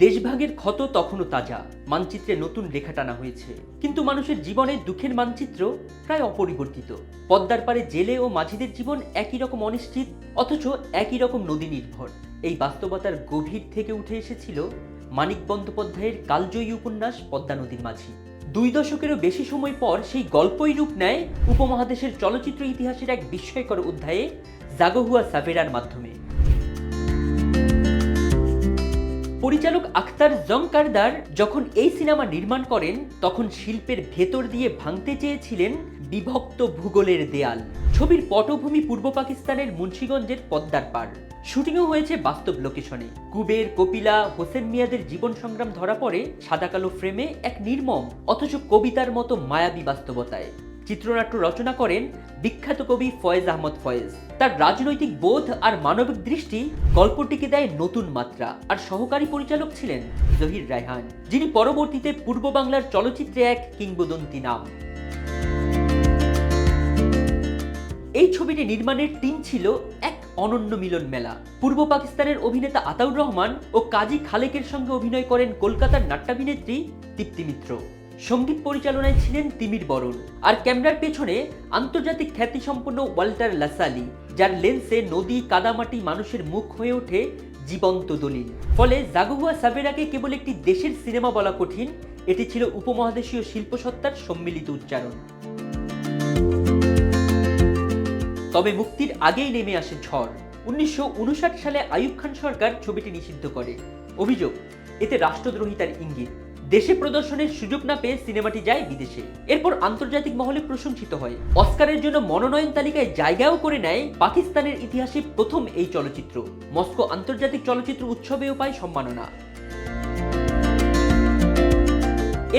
দেশভাগের ক্ষত তখনও তাজা, মানচিত্রে নতুন রেখা টানা হয়েছে, কিন্তু মানুষের জীবনে দুঃখের মানচিত্র প্রায় অপরিবর্তিত। পদ্মার পারে জেলে ও মাঝিদের জীবন একই রকম অনিশ্চিত, অথচ একই রকম নদী নির্ভর। এই বাস্তবতার গভীর থেকে উঠে এসেছিল মানিক বন্দ্যোপাধ্যায়ের কালজয়ী উপন্যাস পদ্মা নদীর মাঝি। 2 দশকেরও বেশি সময় পর সেই গল্পই রূপ নেয় উপমহাদেশের চলচ্চিত্র ইতিহাসের এক বিস্ময়কর অধ্যায়ে, জাগো হুয়া সাভেরার মাধ্যমে। পরিচালক আখতার জংকারদার যখন এই সিনেমা নির্মাণ করেন, তখন শিল্পের ভেতর দিয়ে ভাঙতে চেয়েছিলেন বিভক্ত ভূগোলের দেয়াল। ছবির পটভূমি পূর্ব পাকিস্তানের মুন্সিগঞ্জের পদ্মার পার। শুটিংও হয়েছে বাস্তব লোকেশনে। কুবের, কপিলা, হোসেন মিয়াদের জীবন সংগ্রাম ধরা পড়ে সাদা কালো ফ্রেমে এক নির্মম অথচ কবিতার মতো মায়াবী বাস্তবতায়। চিত্রনাট্য রচনা করেন বিখ্যাত কবি ফয়েজ আহমদ ফয়েজ। তার রাজনৈতিক বোধ আর মানবিক দৃষ্টি গল্পটিকে দেয় নতুন মাত্রা। আর সহকারী পরিচালক ছিলেন জহির রায়হান, যিনি পরবর্তীতে পূর্ব বাংলার চলচ্চিত্রে এক কিংবদন্তি নাম। এই ছবিটি নির্মাণের টিম ছিল এক অনন্য মিলন মেলা। পূর্ব পাকিস্তানের অভিনেতা আতাউর রহমান ও কাজী খালেকের সঙ্গে অভিনয় করেন কলকাতার নাট্যাভিনেত্রী তৃপ্তি মিত্র। সঙ্গীত পরিচালনায় ছিলেন তিমির বরণ। আর ক্যামেরার পেছনে আন্তর্জাতিক খ্যাতিসম্পন্ন ওয়াল্টার লাসালি, যার লেন্সে নদী, কাদামাটি, মানুষের মুখ হয়ে ওঠে জীবন্ত দলিল। ফলে জাগো হুয়া সাভেরাকে কেবল একটি দেশের সিনেমা বলা কঠিন, এটি ছিল উপমহাদেশীয় শিল্পসত্তার সম্মিলিত উচ্চারণ। তবে মুক্তির আগেই নেমে আসে ঝড়। 1959 সালে আইয়ুব খান সরকার ছবিটি নিষিদ্ধ করে। অভিযোগ, এতে রাষ্ট্রদ্রোহিতার ইঙ্গিত। দেশে প্রদর্শনের সুযোগ না পেয়ে সিনেমাটি যায় বিদেশে। এরপর আন্তর্জাতিক মহলে প্রশংসিত হয়। অস্কারের জন্য মনোনয়ন তালিকায় জায়গাও করে নেয় পাকিস্তানের ইতিহাসে প্রথম এই চলচ্চিত্র। মস্কো আন্তর্জাতিক চলচ্চিত্র উৎসবেও পায় সম্মাননা।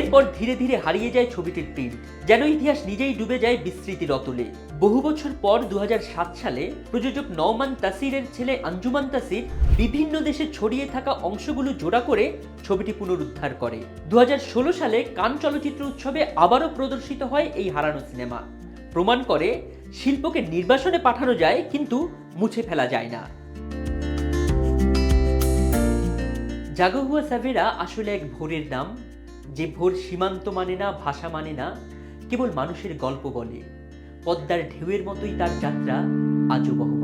এরপর ধীরে ধীরে হারিয়ে যায় ছবিটির প্রিন্ট, যেন ইতিহাস নিজেই ডুবে যায় বিস্মৃতির অতলে। বহু বছর পর 2007 সালে প্রযোজক নওমান তাসিরের ছেলে আঞ্জুমান তাসির বিভিন্ন দেশে ছড়িয়ে থাকা অংশগুলো জোড়া করে ছবিটি পুনরুদ্ধার করে। 2016 সালে কান চলচ্চিত্র উৎসবে আবারও প্রদর্শিত হয় এই হারানো সিনেমা। প্রমাণ করে শিল্পকে নির্বাসনে পাঠানো যায়, কিন্তু মুছে ফেলা যায় না। জাগো হুয়া সাভেরা আসলে এক ভোরের নাম, যে ভোর সীমান্ত মানে না, ভাষা মানে না, কেবল মানুষের গল্প বলে। পদ্মার ঢেউয়ের মতোই তার যাত্রা আজও বহ।